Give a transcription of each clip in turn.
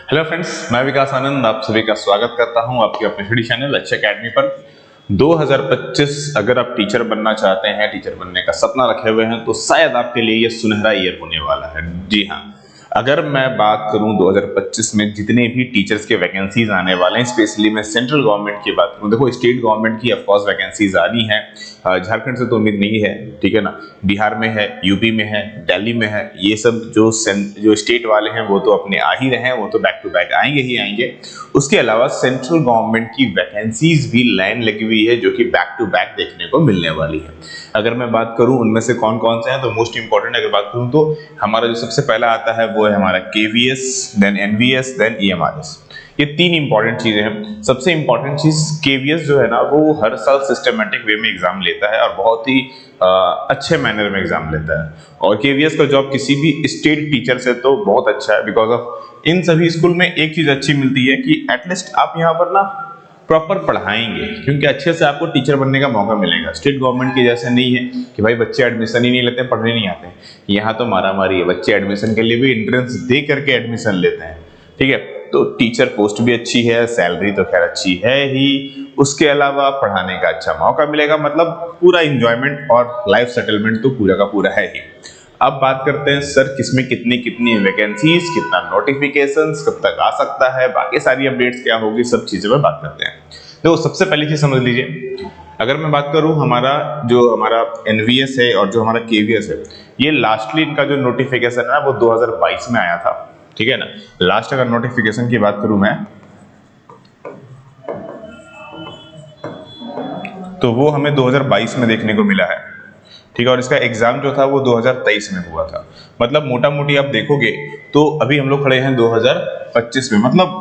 Hello friends, मैं विकास आनंद आप सभी का स्वागत करता हूं आपके अपने स्टडी चैनल अच्छे अकेडमी पर। 2025 अगर आप टीचर बनना चाहते हैं, टीचर बनने का सपना रखे हुए हैं तो शायद आपके लिए ये सुनहरा ईयर होने वाला है। जी हाँ, अगर मैं बात करूं 2025 में जितने भी टीचर्स के वैकेंसीज आने वाले हैं, स्पेशली मैं सेंट्रल गवर्नमेंट की बात करूं, देखो स्टेट गवर्नमेंट की ऑफकोर्स वैकेंसीज आनी है। झारखंड से तो उम्मीद नहीं है, ठीक है ना। बिहार में है, यूपी में है, दिल्ली में है, ये सब जो स्टेट वाले हैं वो तो अपने आ ही रहे हैं, वो तो बैक टू बैक आएंगे ही आएंगे। उसके अलावा सेंट्रल गवर्नमेंट की वैकेंसीज भी लाइन लगी हुई है जो कि बैक टू बैक देखने को मिलने वाली है। अगर मैं बात करूं उनमें से कौन कौन से हैं, तो मोस्ट इंपॉर्टेंट अगर बात करूं तो हमारा जो सबसे पहला आता है वो है हमारा KVS, then NVS, then EMRS. ये तीन इंपॉर्टेंट चीजें हैं। सबसे इंपॉर्टेंट चीज केवीएस जो है ना, वो हर साल सिस्टमेटिक वे में एग्जाम लेता है और बहुत ही अच्छे मैनर में एग्जाम लेता है। और केवीएस का जॉब किसी भी स्टेट टीचर से तो बहुत अच्छा है, बिकॉज ऑफ इन सभी स्कूल में एक चीज अच्छी मिलती है कि एटलीस्ट आप यहाँ पर ना प्रॉपर पढ़ाएंगे, क्योंकि अच्छे से आपको टीचर बनने का मौका मिलेगा। स्टेट गवर्नमेंट की जैसे नहीं है कि भाई बच्चे एडमिशन ही नहीं लेते, पढ़ने नहीं आते। यहाँ तो मारामारी है, बच्चे एडमिशन के लिए भी एंट्रेंस दे करके एडमिशन लेते हैं, ठीक है। तो टीचर पोस्ट भी अच्छी है, सैलरी तो खैर अच्छी है ही, उसके अलावा पढ़ाने का अच्छा मौका मिलेगा, मतलब पूरा इंजॉयमेंट और लाइफ सेटलमेंट तो पूरा का पूरा है ही। अब बात करते हैं सर किसमें कितनी कितनी वैकेंसीज, कितना नोटिफिकेशंस, कब तक आ सकता है, बाकी सारी अपडेट्स क्या होगी, सब चीजें पर बात करते हैं। तो सबसे पहली चीज समझ लीजिए, अगर मैं बात करूं हमारा एनवीएस है और जो हमारा केवीएस है, ये लास्टली इनका जो नोटिफिकेशन है वो 2022 में आया था, ठीक है ना। लास्ट अगर नोटिफिकेशन की बात करूं मैं, तो वो हमें 2022 में देखने को मिला है, ठीक है। और इसका एग्जाम जो था वो 2023 में हुआ था। मतलब मोटा मोटी आप देखोगे तो अभी हम लोग खड़े हैं 2025 में, मतलब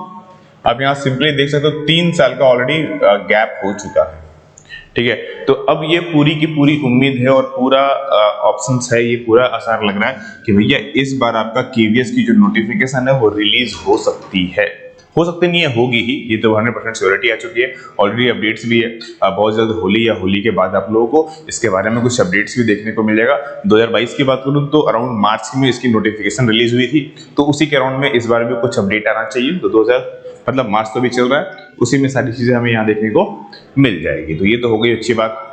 आप यहाँ सिंपली देख सकते हो 3 साल का ऑलरेडी गैप हो चुका है, ठीक है। तो अब ये पूरी की पूरी उम्मीद है और पूरा ऑप्शंस है, ये पूरा आसार लग रहा है कि भैया इस बार आपका केवीएस की जो नोटिफिकेशन है वो रिलीज हो सकती है। हो सकती नहीं है, होगी ही, ये तो 100% श्योरिटी आ चुकी है, ऑलरेडी अपडेट्स भी है। बहुत जल्द होली या होली के बाद आप लोगों को इसके बारे में कुछ अपडेट्स भी देखने को मिल जाएगा। 2022 की बात करूं तो अराउंड मार्च में इसकी नोटिफिकेशन रिलीज हुई थी, तो उसी के अराउंड में इस बार भी कुछ अपडेट आना चाहिए। तो 2000 मतलब मार्च तो भी चल रहा है, उसी में सारी चीजें हमें यहाँ देखने को मिल जाएगी। तो ये तो हो गई अच्छी बात।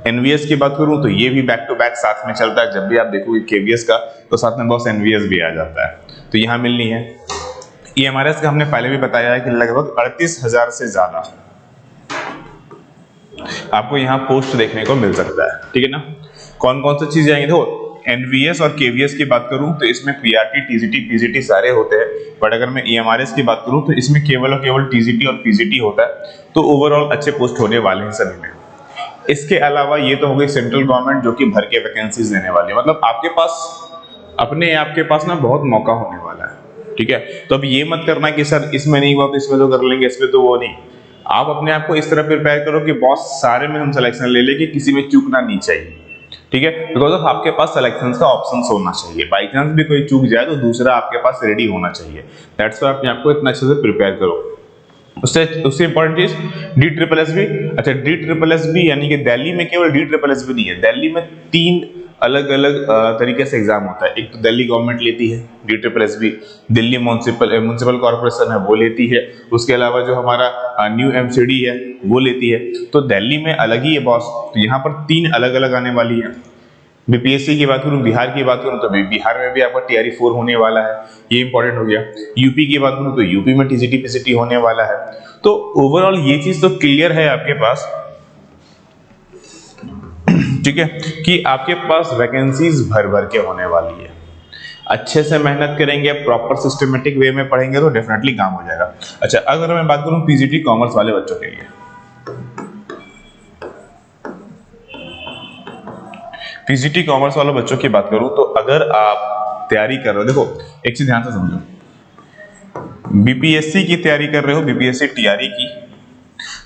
एनवीएस की बात करूं तो ये भी बैक टू बैक साथ में चलता है। जब भी आप देखोगे केवीएस का तो साथ में बॉस एनवीएस भी आ जाता है, तो यहाँ मिलनी है। ईएमआरएस का हमने पहले भी बताया है कि लगभग 38,000 से ज्यादा आपको यहाँ पोस्ट देखने को मिल सकता है, ठीक है ना। कौन कौन सी चीजें आएंगी, देखो एनवीएस और केवीएस की बात करूं तो इसमें पीआरटी, टीजीटी, पीजीटी सारे होते हैं, बट अगर मैं ईएमआरएस की बात करूं तो इसमें केवल और केवल टीजीटी और पीजीटी होता है। तो ओवरऑल अच्छे पोस्ट होने वाले हैं सभी में। इसके अलावा ये तो हो गई सेंट्रल गवर्नमेंट जो कि भर के वैकेंसीज देने वाली है, मतलब आपके पास ना बहुत मौका होने वाला है, ठीक है। तो अब ये मत करना कि सर इसमें नहीं हुआ तो इसमें तो कर लेंगे, इसमें तो वो नहीं। आप अपने आप को इस तरह प्रिपेयर करो कि बॉस सारे में हम सिलेक्शन ले लें कि किसी में चूकना नहीं चाहिए, ठीक है। बिकॉज ऑफ आपके पास सिलेक्शन का ऑप्शन होना चाहिए, बाई चांस भी कोई चूक जाए तो दूसरा आपके पास रेडी होना चाहिए। दैट्स व्हाई अपने आप को इतना अच्छे से प्रिपेयर करो। उससे इंपॉर्टेंट चीज DSSS भी, अच्छा DSSS भी यानी कि दिल्ली में केवल DSSS भी नहीं है, दिल्ली में 3 अलग अलग तरीके से एग्जाम होता है। एक तो दिल्ली गवर्नमेंट लेती है DSSS भी, दिल्ली म्युनिसिपल कॉर्पोरेशन है वो लेती है, उसके अलावा जो हमारा न्यू MCD है वो लेती है। तो दिल्ली में अलग ही है बॉस, तो यहाँ पर 3 अलग अलग आने वाली है। बीपीएससी की बात करूं, बिहार की बात करूं तो बिहार में भी आपका TRE 4 होने वाला है, ये इंपॉर्टेंट हो गया। यूपी की बात करूं तो यूपी में टीजीटी पीसीटी होने वाला है। तो ओवरऑल ये चीज तो क्लियर है आपके पास, ठीक है, कि आपके पास वैकेंसीज भर भर के होने वाली है। अच्छे से मेहनत करेंगे, प्रॉपर सिस्टमेटिक वे में पढ़ेंगे तो डेफिनेटली काम हो जाएगा। अच्छा, अगर मैं बात करूं पीजीटी कॉमर्स वाले बच्चों के लिए, पीजीटी कॉमर्स वाले बच्चों की बात करूं तो अगर आप तैयारी कर रहे हो, देखो एक चीज ध्यान से समझो, बीपीएससी की तैयारी कर रहे हो, बीपीएससी टीआरई की,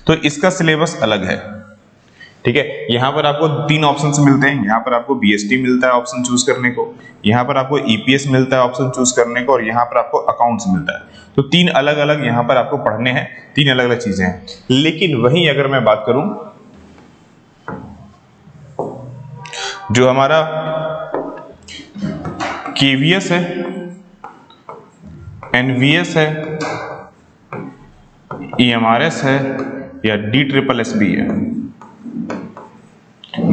तो इसका सिलेबस अलग है, ठीक है। यहां पर आपको 3 ऑप्शंस मिलते हैं। यहां पर आपको बीएसटी मिलता है ऑप्शन चूज करने को, यहां पर आपको ईपीएस मिलता है ऑप्शन चूज करने को, और यहां पर आपको अकाउंट्स मिलता है। तो 3 अलग अलग यहां पर आपको पढ़ने हैं, 3 अलग अलग चीजें हैं। लेकिन वहीं अगर मैं बात करूं जो हमारा केवीएस है एनवीएस है, ईएमआरएस है या DSSB है।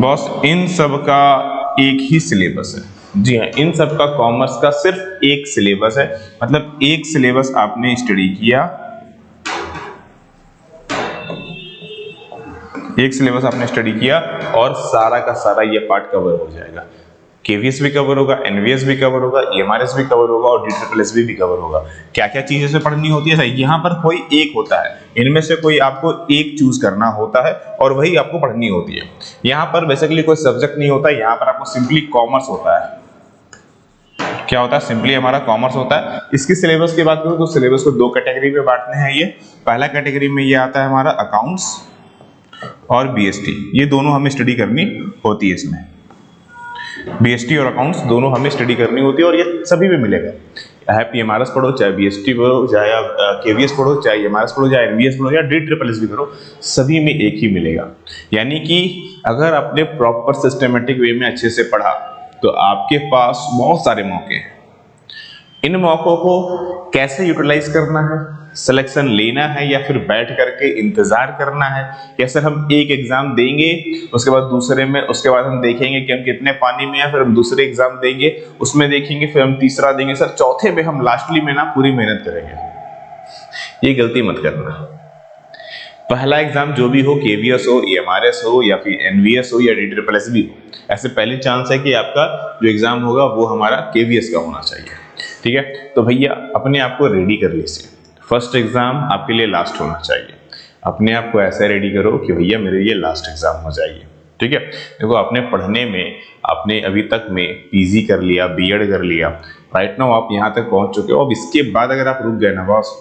बॉस इन सब का एक ही सिलेबस है। जी हाँ, इन सब का कॉमर्स का सिर्फ एक सिलेबस है, मतलब एक सिलेबस आपने स्टडी किया, एक सिलेबस आपने स्टडी किया और सारा का सारा ये पार्ट कवर हो जाएगा। केवीएस भी कवर होगा, एनवीएस भी कवर होगा, ईएमआरएस भी कवर होगा और DSSB भी कवर होगा। क्या क्या चीजें से पढ़नी होती है, यहाँ पर कोई एक होता है, इनमें से कोई आपको एक चूज करना होता है और वही आपको पढ़नी होती है। यहाँ पर बेसिकली कोई सब्जेक्ट नहीं होता, यहाँ पर आपको सिंपली कॉमर्स होता है। क्या होता है, सिंपली हमारा कॉमर्स होता है। इसकी सिलेबस की बात करूं तो सिलेबस को दो कैटेगरी में बांटने हैं। ये पहला कैटेगरी में ये आता है हमारा अकाउंट्स और बीएसटी, ये दोनों हमें स्टडी करनी होती है। इसमें बीएसटी और अकाउंट्स दोनों हमें स्टडी करनी होती है और ये सभी में मिलेगा, चाहे पीएमआरएस पढ़ो, चाहे बीएसटी पढ़ो, चाहे आप केवीएस पढ़ो, चाहे ईएमआरएस पढ़ो, चाहे एनवीएस पढ़ो या DSSB करो, सभी में एक ही मिलेगा। यानी कि अगर आपने प्रॉपर सिस्टमेटिक वे में अच्छे से पढ़ा तो आपके पास बहुत सारे मौके हैं। इन मौकों को कैसे यूटिलाइज करना है, सिलेक्शन लेना है या फिर बैठ करके इंतजार करना है, या सर हम एक एग्जाम देंगे उसके बाद दूसरे में, उसके बाद हम देखेंगे कि हम कितने पानी में हैं, फिर हम दूसरे एग्जाम देंगे उसमें देखेंगे, फिर हम तीसरा देंगे, सर चौथे में हम लास्टली में ना पूरी मेहनत करेंगे। ये गलती मत करना। पहला एग्जाम जो भी हो, केवीएस हो, ईएमआरएस हो या फिर एनवीएस हो या DSSB हो, ऐसे पहले चांस है कि आपका जो एग्जाम होगा वो हमारा केवीएस का होना चाहिए। ठीक है, तो भैया अपने आप को रेडी कर लीजिए। फर्स्ट एग्जाम आपके लिए लास्ट होना चाहिए। अपने आप को ऐसे रेडी करो कि भैया मेरे ये लास्ट एग्जाम हो जाएगी। ठीक है, देखो आपने पढ़ने में, आपने अभी तक में पीजी कर लिया, बीएड कर लिया, राइट नाउ आप यहाँ तक पहुंच चुके हो। अब इसके बाद अगर आप रुक गए ना बॉस,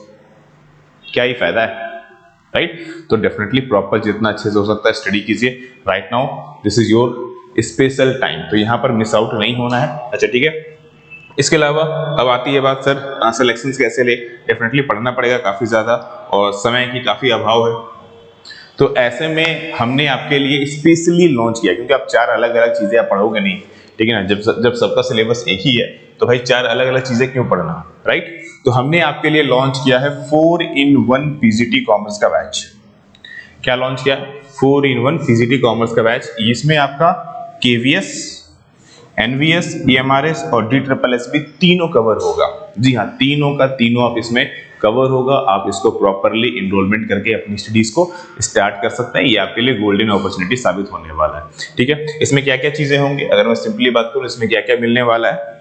क्या ही फायदा है, राइट? तो डेफिनेटली प्रॉपर जितना अच्छे से हो सकता है स्टडी कीजिए। Right now this is your special time, तो यहाँ पर मिस आउट नहीं होना है। अच्छा ठीक है, इसके अलावा अब आती है बात सर सिलेक्शंस कैसे ले। डेफिनेटली पढ़ना पड़ेगा काफी ज्यादा और समय की काफी अभाव है, तो ऐसे में हमने आपके लिए स्पेशली लॉन्च किया, क्योंकि आप चार अलग अलग चीजें आप पढ़ोगे नहीं, ठीक है ना। जब सबका सिलेबस एक ही है तो भाई चार अलग अलग चीजें क्यों पढ़ना, राइट? तो हमने आपके लिए लॉन्च किया है 4-in-1 पीजीटी कॉमर्स का बैच। क्या लॉन्च किया? 4-in-1 पीजीटी कॉमर्स का बैच। इसमें आपका केवीएस, एनवीएस, ईएमआरएस और DSSB तीनों कवर होगा। जी हाँ, तीनों का तीनों आप इसमें कवर होगा। आप इसको प्रॉपरली इनरोलमेंट करके अपनी स्टडीज को स्टार्ट कर सकते हैं। ये आपके लिए गोल्डन अपॉर्चुनिटी साबित होने वाला है। ठीक है, इसमें क्या क्या चीजें होंगी, अगर मैं सिंपली बात करूं इसमें क्या क्या मिलने वाला है।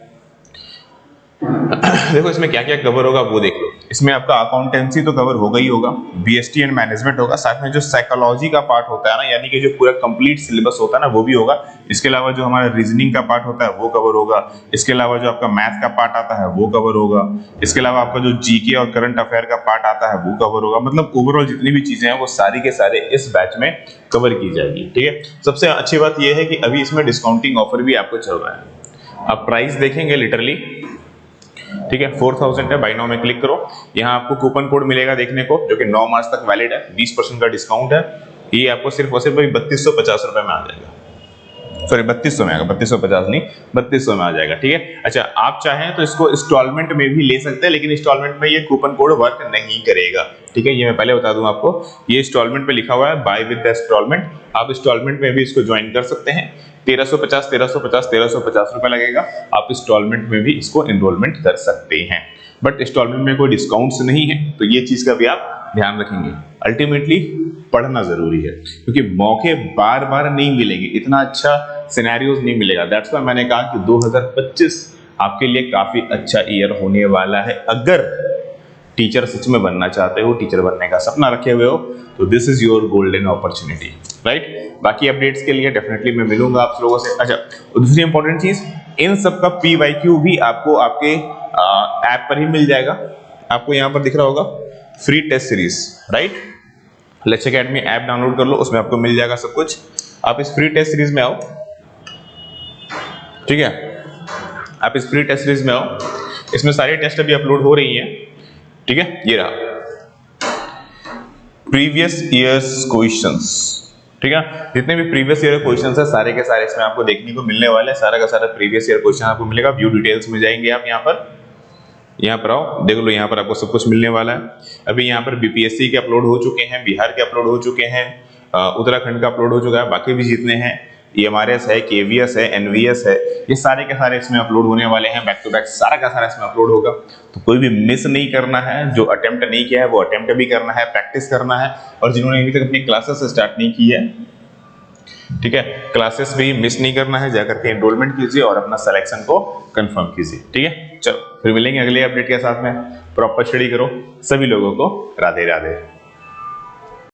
देखो इसमें क्या क्या कवर होगा वो देख लो। इसमें आपका अकाउंटेंसी तो कवर होगा ही होगा, बीएसटी एंड मैनेजमेंट होगा, साथ में जो साइकोलॉजी का पार्ट होता है ना, यानी कि जो पूरा कंप्लीट सिलेबस होता है ना, वो भी होगा। इसके अलावा जो हमारा रीजनिंग का पार्ट होता है वो कवर होगा। इसके अलावा जो आपका मैथ का पार्ट आता है वो कवर होगा। इसके अलावा आपका जो जीके और करंट अफेयर का पार्ट आता है वो कवर होगा। मतलब ओवरऑल जितनी भी चीजें हैं वो सारी के सारे इस बैच में कवर की जाएगी। ठीक है, सबसे अच्छी बात यह है कि अभी इसमें डिस्काउंटिंग ऑफर भी आपको चल रहा है। आप प्राइस देखेंगे लिटरली, ठीक है, 4000 है। बाय नाउ में क्लिक करो, यहाँ आपको कूपन कोड मिलेगा देखने को, जो कि 9 मार्च तक वैलिड है। 20% का डिस्काउंट है। ये आपको सिर्फ और सिर्फ 3250 रुपए में आ जाएगा। सॉरी 3200 में आएगा, 3250 नहीं, 3200 में आ जाएगा। ठीक है, अच्छा आप चाहें तो इसको इंस्टॉलमेंट में भी ले सकते हैं, लेकिन इंस्टॉलमेंट में ये कूपन कोड वर्क नहीं करेगा। ठीक है, ये मैं पहले बता दूं आपको, ये इंस्टॉलमेंट पे लिखा हुआ है बाय विद द इंस्टॉलमेंट। आप इंस्टॉलमेंट में भी इसको ज्वाइन कर सकते हैं। 1350 रुपए लगेगा। आप इंस्टॉलमेंट में भी इसको एनरोलमेंट कर सकते हैं, बट इंस्टॉलमेंट में कोई डिस्काउंट्स नहीं है, तो ये चीज का भी आप ध्यान रखेंगे। अल्टीमेटली पढ़ना जरूरी है, क्योंकि मौके बार बार नहीं मिलेंगे, इतना अच्छा सिनेरियोज नहीं मिलेगा। दैट्स व्हाई मैंने कहा कि 2025 आपके लिए काफी अच्छा ईयर होने वाला है। अगर टीचर सच में बनना चाहते हो, टीचर बनने का सपना रखे हुए हो, तो this is your golden opportunity, right? बाकी अपडेट्स के लिए डेफिनेटली मैं मिलूंगा आप लोगों से। अच्छा, दूसरी इंपॉर्टेंट चीज, इन सब का PYQ भी आपको आपके ऐप पर ही मिल जाएगा। आपको यहाँ पर दिख रहा होगा फ्री टेस्ट सीरीज, राइट? लक्ष्य एकेडमी ऐप डाउनलोड कर लो, उसमें आपको मिल जाएगा सब कुछ। आप इस फ्री टेस्ट सीरीज में आओ, ठीक है, आप इस फ्री टेस्ट सीरीज में आओ। इसमें सारी टेस्ट अभी अपलोड हो रही हैं, ठीक है। ये रहा प्रीवियस ईयर्स क्वेश्चंस, ठीक है। जितने भी प्रीवियस ईयर क्वेश्चंस है सारे के सारे इसमें आपको देखने को मिलने वाले हैं। सारा का सारा प्रीवियस ईयर क्वेश्चन आपको मिलेगा। व्यू डिटेल्स में जाएंगे आप यहाँ पर, यहाँ पर आओ, देख लो, यहाँ पर आपको सब कुछ मिलने वाला है। अभी यहाँ पर बीपीएससी के अपलोड हो चुके हैं, बिहार के अपलोड हो चुके हैं, उत्तराखंड का अपलोड हो चुका है, बाकी भी जितने हैं, EMRS है, KVS है, NVS है, ये सारे के सारे इसमें अपलोड होने वाले हैं। बैक टू बैक सारा का सारा इसमें अपलोड होगा, तो कोई भी मिस नहीं करना है। जो अटेम्प्ट नहीं किया है वो अटेम्प्ट भी करना है, प्रैक्टिस करना है। और जिन्होंने अभी तक अपनी क्लासेस स्टार्ट नहीं की है, ठीक है, क्लासेस भी मिस नहीं करना है, जाकर के एनरोलमेंट कीजिए और अपना सिलेक्शन को कंफर्म कीजिए। ठीक है, चलो फिर मिलेंगे अगले अपडेट के साथ में। प्रॉपर स्टडी करो। सभी लोगों को राधे राधे।